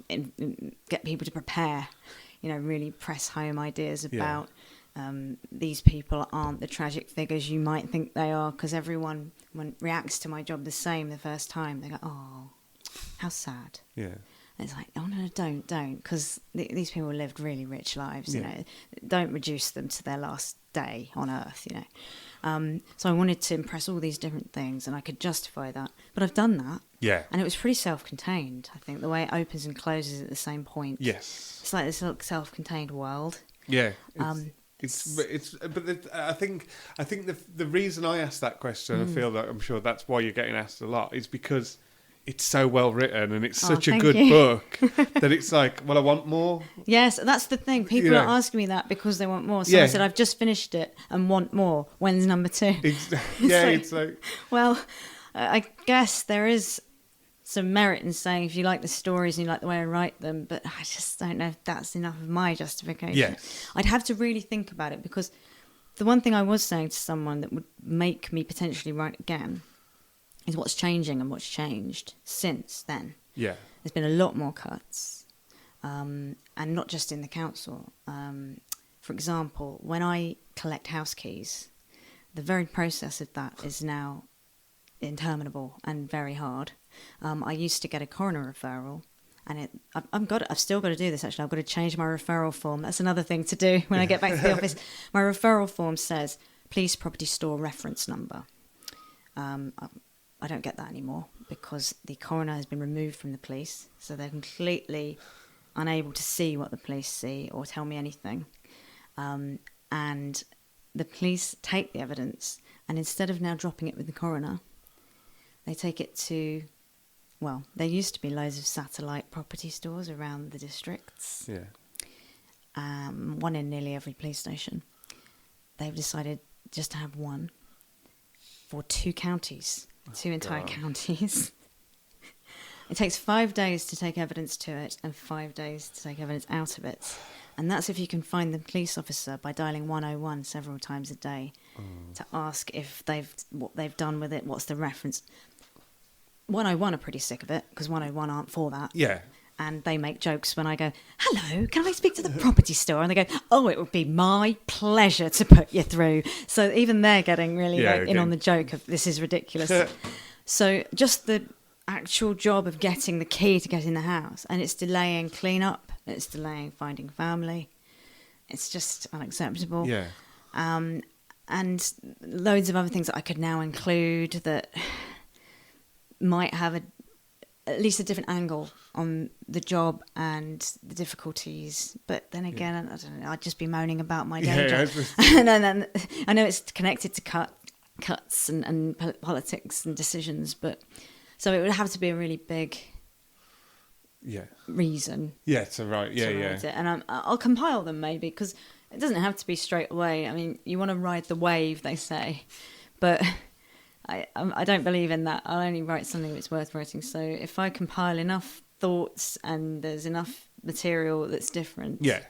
Speaker 2: and get people to prepare, really press home ideas about these people aren't the tragic figures you might think they are, because everyone reacts to my job the same the first time. They go, oh, how sad. Yeah. And it's like, oh no, don't, because these people lived really rich lives. Don't reduce them to their last day on Earth. So I wanted to impress all these different things, and I could justify that. But I've done that. Yeah. And it was pretty self-contained. I think the way it opens and closes at the same point. Yes. It's like this self-contained world.
Speaker 3: Yeah. But I think the reason I asked that question, I feel that I'm sure that's why you're getting asked a lot, is because it's so well written and it's such a good book that it's like, well, I want more.
Speaker 2: Yes, that's the thing. People are asking me that because they want more. So I said, I've just finished it and want more. When's number 2? It's like... Well, I guess there is some merit in saying if you like the stories and you like the way I write them, but I just don't know if that's enough of my justification. Yes. I'd have to really think about it, because the one thing I was saying to someone that would make me potentially write again is what's changing and what's changed since then.
Speaker 3: Yeah.
Speaker 2: There's been a lot more cuts, and not just in the council. For example, when I collect house keys, the very process of that is now interminable and very hard. I used to get a coroner referral, and I've still got to do this, actually. I've got to change my referral form. That's another thing to do when I get back to the office. My referral form says, police property store reference number. I don't get that anymore because the coroner has been removed from the police, so they're completely unable to see what the police see or tell me anything. And the police take the evidence, and instead of now dropping it with the coroner, they take it to, well, there used to be loads of satellite property stores around the districts.
Speaker 3: Yeah.
Speaker 2: One in nearly every police station. They've decided just to have one for 2 counties, 2 entire counties. It takes 5 days to take evidence to it and 5 days to take evidence out of it. And that's if you can find the police officer by dialing 101 several times a day to ask if what they've done with it, what's the reference. 101 are pretty sick of it because 101 aren't for that.
Speaker 3: Yeah.
Speaker 2: And they make jokes when I go, hello, can I speak to the property store? And they go, oh, it would be my pleasure to put you through. So even they're getting really in on the joke of this is ridiculous. So just the actual job of getting the key to get in the house, and it's delaying clean up, it's delaying finding family. It's just unacceptable.
Speaker 3: Yeah.
Speaker 2: And loads of other things that I could now include that might have at least a different angle on the job and the difficulties. But then again, I don't know, I'd just be moaning about my day job. And I know it's connected to cuts and politics and decisions, but so it would have to be a really big reason.
Speaker 3: Yeah, to write it.
Speaker 2: And I'll compile them maybe, because it doesn't have to be straight away. I mean, you want to ride the wave, they say, but I don't believe in that. I'll only write something that's worth writing. So if I compile enough thoughts and there's enough material that's different.
Speaker 3: Yeah.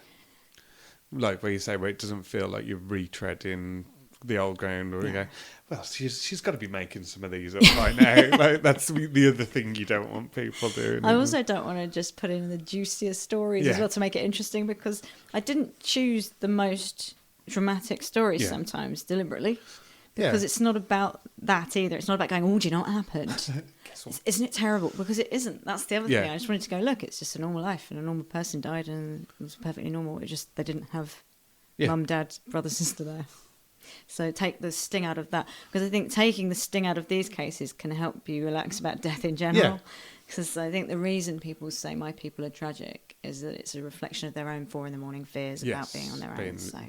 Speaker 3: Like where you say, where it doesn't feel like you're retreading the old ground, or you go, well, she's got to be making some of these up right now. Like, that's the other thing you don't want people doing.
Speaker 2: I also don't want to just put in the juiciest stories as well to make it interesting, because I didn't choose the most dramatic stories sometimes deliberately. Because it's not about that either. It's not about going, oh, do you know what happened? Isn't it terrible? Because it isn't. That's the other thing. I just wanted to go, look, it's just a normal life, and a normal person died, and it was perfectly normal. It just, they didn't have mum, dad, brother, sister there. So take the sting out of that. Because I think taking the sting out of these cases can help you relax about death in general. Because I think the reason people say my people are tragic is that it's a reflection of their own 4 a.m. fears about being on their own. So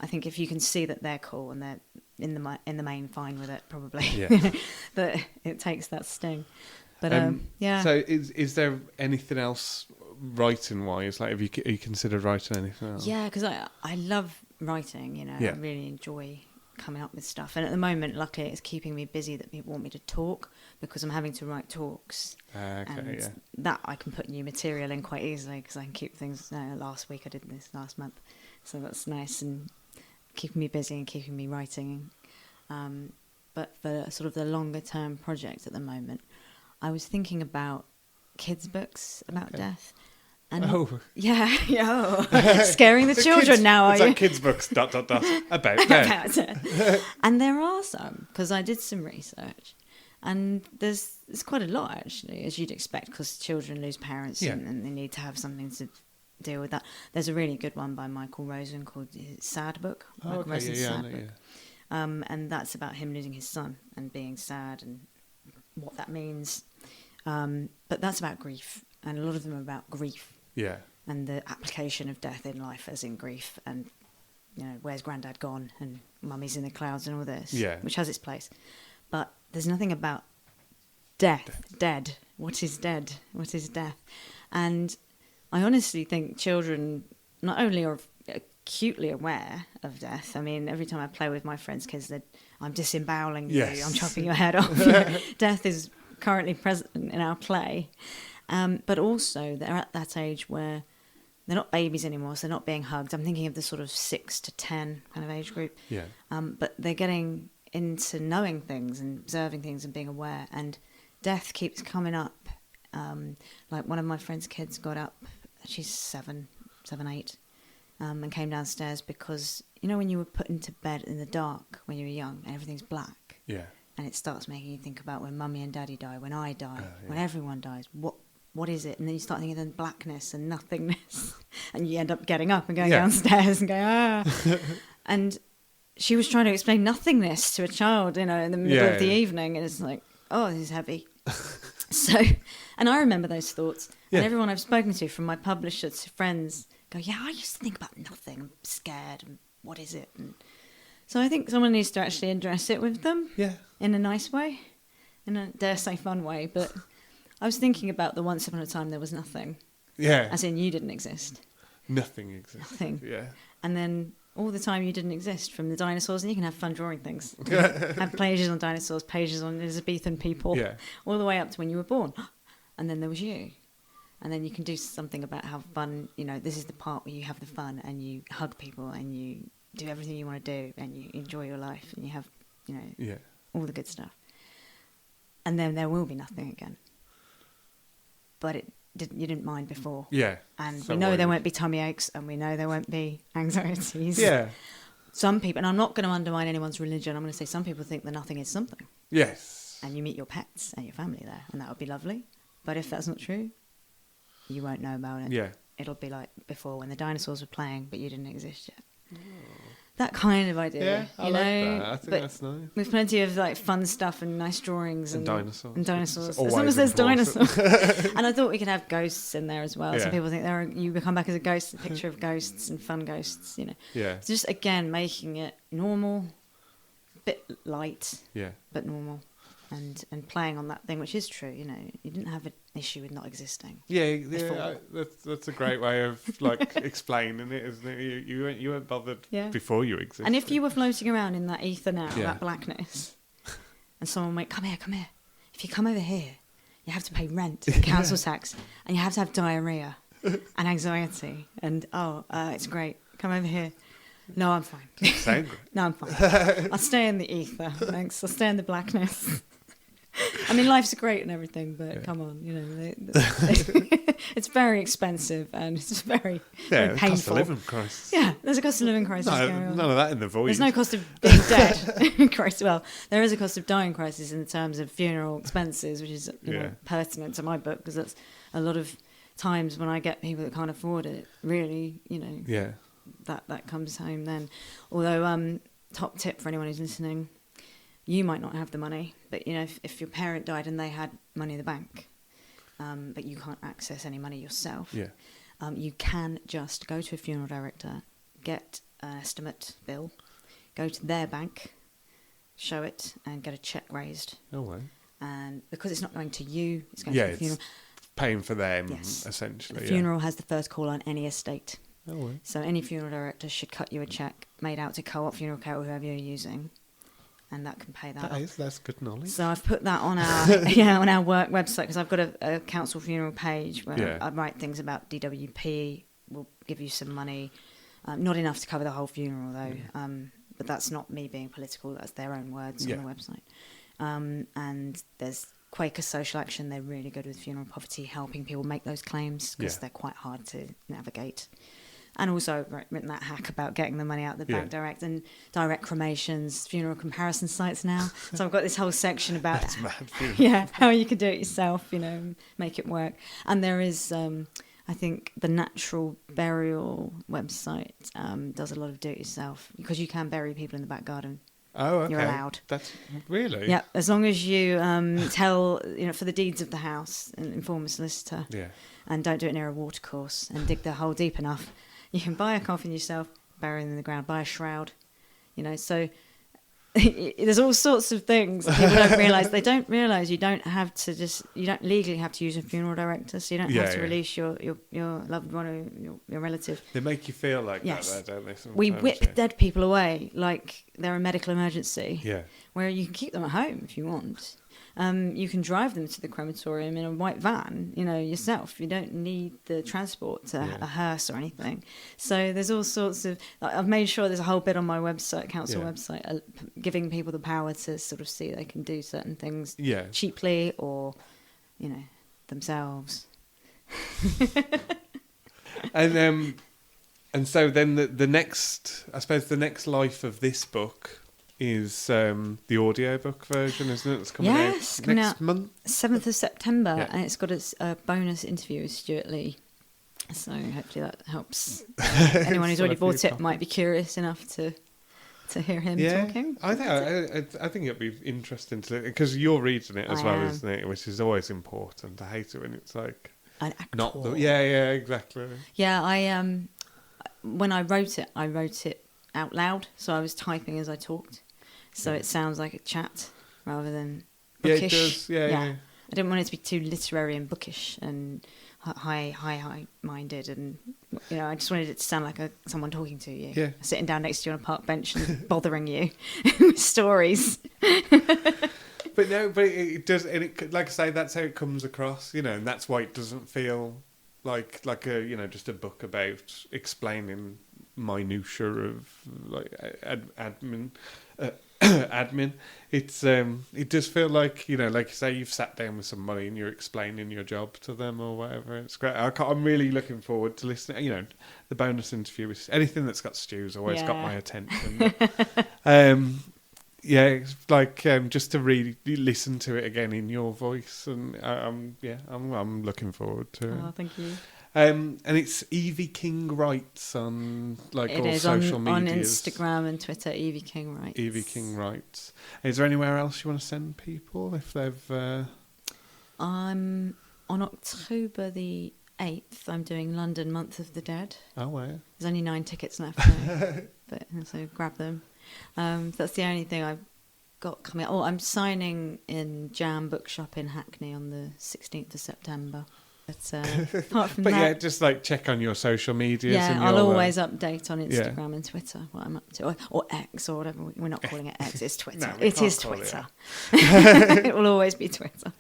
Speaker 2: I think if you can see that they're cool and they're in the main fine with it, probably, that it takes that sting. But
Speaker 3: So is there anything else writing wise? Like, have you considered writing anything else?
Speaker 2: Yeah, because I love writing. You know, I really enjoy coming up with stuff. And at the moment, luckily, it's keeping me busy that people want me to talk, because I'm having to write talks. That I can put new material in quite easily, because I can keep things. Last week I did this, last month, so that's nice and keeping me busy and keeping me writing. But for sort of the longer term project at the moment, I was thinking about kids' books about death. And scaring the children
Speaker 3: kids,
Speaker 2: now, are
Speaker 3: it's
Speaker 2: you?
Speaker 3: like kids' books, ... about death.
Speaker 2: And there are some, because I did some research. And there's quite a lot, actually, as you'd expect, because children lose parents and they need to have something to deal with that. There's a really good one by Michael Rosen called Sad Book. Michael Rosen's Sad Book. And that's about him losing his son and being sad and what that means. But that's about grief, and a lot of them are about grief. Yeah. And the application of death in life as in grief, and, you know, where's Grandad gone, and Mummy's in the clouds and all this, which has its place. But there's nothing about death. Dead. What is dead? What is death? And I honestly think children not only are acutely aware of death. I mean, every time I play with my friends' kids, I'm disemboweling you, I'm chopping your head off. You know, death is currently present in our play. But also they're at that age where they're not babies anymore, so they're not being hugged. I'm thinking of the sort of 6 to 10 kind of age group.
Speaker 3: Yeah.
Speaker 2: But they're getting into knowing things and observing things and being aware. And death keeps coming up. Like one of my friend's kids got up, she's 7, 8, and came downstairs because, you know, when you were put into bed in the dark when you were young and everything's black.
Speaker 3: Yeah.
Speaker 2: And it starts making you think about when mummy and daddy die, when I die, when everyone dies, what is it? And then you start thinking of blackness and nothingness. And you end up getting up and going downstairs and going, ah. And she was trying to explain nothingness to a child, you know, in the middle of the evening. And it's like, oh, this is heavy. So, and I remember those thoughts. And everyone I've spoken to, from my publisher to friends, go, yeah, I used to think about nothing. I'm scared. And what is it? And so I think someone needs to actually address it with them in a nice way, in a, dare say, fun way. But I was thinking about the once upon a time there was nothing. Yeah. As in you didn't exist.
Speaker 3: Nothing existed.
Speaker 2: Nothing.
Speaker 3: Yeah.
Speaker 2: And then all the time you didn't exist, from the dinosaurs, and you can have fun drawing things. Have pages on dinosaurs, pages on Elizabethan people, all the way up to when you were born. And then there was you. And then you can do something about how fun, you know, this is the part where you have the fun and you hug people and you do everything you want to do and you enjoy your life and you have, you know, all the good stuff. And then there will be nothing again. But you didn't mind before. Yeah. And so we know there won't be tummy aches and we know there won't be anxieties. Yeah. Some people, and I'm not going to undermine anyone's religion, I'm going to say some people think that nothing is something. Yes. And you meet your pets and your family there and that would be lovely. But if that's not true, you won't know about it. Yeah. It'll be like before when the dinosaurs were playing but you didn't exist yet. Oh. That kind of idea. Yeah, I like that. I think that's nice. With plenty of like fun stuff and nice drawings and dinosaurs. And dinosaurs. As long as there's dinosaurs. And I thought we could have ghosts in there as well. Yeah. Some people think you come back as a ghost, a picture of ghosts and fun ghosts, you know. Yeah. So just again making it normal, a bit light, but normal. And playing on that thing, which is true, you know, you didn't have an issue with not existing. Yeah,
Speaker 3: that's a great way of like explaining it, isn't it? You weren't bothered before you existed.
Speaker 2: And if you were floating around in that ether now, that blackness, and someone went, come here. If you come over here, you have to pay rent and council tax, and you have to have diarrhea and anxiety, and it's great. Come over here. No, I'm fine.
Speaker 3: Sound great.
Speaker 2: No, I'm fine. I'll stay in the ether, thanks. I'll stay in the blackness. I mean, life's great and everything, but come on, you know, it's very expensive and it's very painful.
Speaker 3: Cost of living crisis.
Speaker 2: Yeah, there's a cost of living crisis going on.
Speaker 3: None of that in the void.
Speaker 2: There's no cost of being dead crisis. Well, there is a cost of dying crisis in terms of funeral expenses, which is pertinent to my book because that's a lot of times when I get people that can't afford it. Really, you know, that comes home then. Although, top tip for anyone who's listening. You might not have the money, but you know, if your parent died and they had money in the bank, but you can't access any money yourself, you can just go to a funeral director, get an estimate bill, go to their bank, show it, and get a cheque raised. Oh, wow. And because it's not going to you, it's going to the funeral.
Speaker 3: Paying for them, essentially.
Speaker 2: The funeral has the first call on any estate. Oh, wow. So any funeral director should cut you a cheque made out to Co-op Funeral Care or whoever you're using. And that can pay that.
Speaker 3: That's good knowledge.
Speaker 2: So I've put that on our on our work website because I've got a council funeral page where I write things about DWP. Will give you some money, not enough to cover the whole funeral though. But that's not me being political. That's their own words on the website. And there's Quaker Social Action. They're really good with funeral poverty, helping people make those claims because they're quite hard to navigate. And also written that hack about getting the money out of the bank direct and direct cremations, funeral comparison sites now. So I've got this whole section about how you can do it yourself, you know, make it work. And there is, I think, the Natural Burial website does a lot of do it yourself because you can bury people in the back garden.
Speaker 3: Oh, okay.
Speaker 2: You're allowed.
Speaker 3: That's really?
Speaker 2: Yeah, as long as you tell, you know, for the deeds of the house and inform a solicitor. Yeah. And don't do it near a watercourse and dig the hole deep enough. You can buy a coffin yourself, bury it in the ground, buy a shroud, you know. So there's all sorts of things people don't realise. They don't realise you don't legally have to use a funeral director, so you don't have to release your loved one or your relative.
Speaker 3: They make you feel like that, don't they?
Speaker 2: We whip dead people away like they're a medical emergency. Yeah. Where you can keep them at home if you want. you can drive them to the crematorium in a white van, yourself. You don't need the transport to a hearse or anything. So there's all sorts of... I've made sure there's a whole bit on my website, council website, giving people the power to sort of see they can do certain things cheaply or, themselves.
Speaker 3: And so then the next life of this book is the audiobook version, isn't it? It's coming out next month.
Speaker 2: 7th of September, and it's got a bonus interview with Stuart Lee. So hopefully that helps. Anyone who's already bought it might be curious enough to hear him talking.
Speaker 3: I think it'd be interesting because you're reading it as well, isn't it? Which is always important. I hate it when it's like
Speaker 2: an actor.
Speaker 3: Not the exactly.
Speaker 2: Yeah, when I wrote it out loud, so I was typing as I talked, so it sounds like a chat rather than bookish.
Speaker 3: Yeah, it does. Yeah.
Speaker 2: I didn't want it to be too literary and bookish and high-minded, and I just wanted it to sound like someone talking to you, sitting down next to you on a park bench and bothering you with stories.
Speaker 3: But it does, and like I say, that's how it comes across, and that's why it doesn't feel like a just a book about explaining minutiae of like admin. It does feel like like you say, you've sat down with somebody and you're explaining your job to them or whatever. It's great. I'm really looking forward to listening. The bonus interview is anything that's got Stu's always got my attention. It's like just to really listen to it again in your voice, and I'm looking forward to it.
Speaker 2: Oh, thank you.
Speaker 3: And it's Evie King Writes on all social media.
Speaker 2: On Instagram and Twitter, Evie King Writes.
Speaker 3: Evie King Writes. Is there anywhere else you want to send people if they've...
Speaker 2: On October the 8th, I'm doing London Month of the Dead.
Speaker 3: Oh, wow.
Speaker 2: There's only 9 tickets left, so grab them. That's the only thing I've got coming up. I'm signing in Jam Bookshop in Hackney on the 16th of September. But apart from that,
Speaker 3: just like check on your social medias.
Speaker 2: Yeah, I'll always update on Instagram and Twitter what I'm up to, or X or whatever. We're not calling it X; it's Twitter.
Speaker 3: No,
Speaker 2: it is Twitter. It will always be Twitter.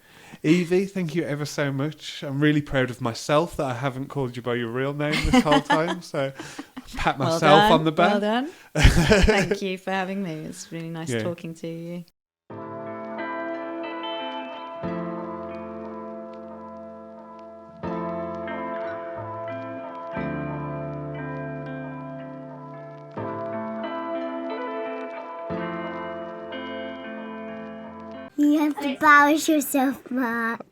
Speaker 3: Evie, thank you ever so much. I'm really proud of myself that I haven't called you by your real name this whole time. So pat myself on the back.
Speaker 2: Well done. Thank you for having me. It's really nice talking to you.
Speaker 4: You have to embarrass yourself, Mark.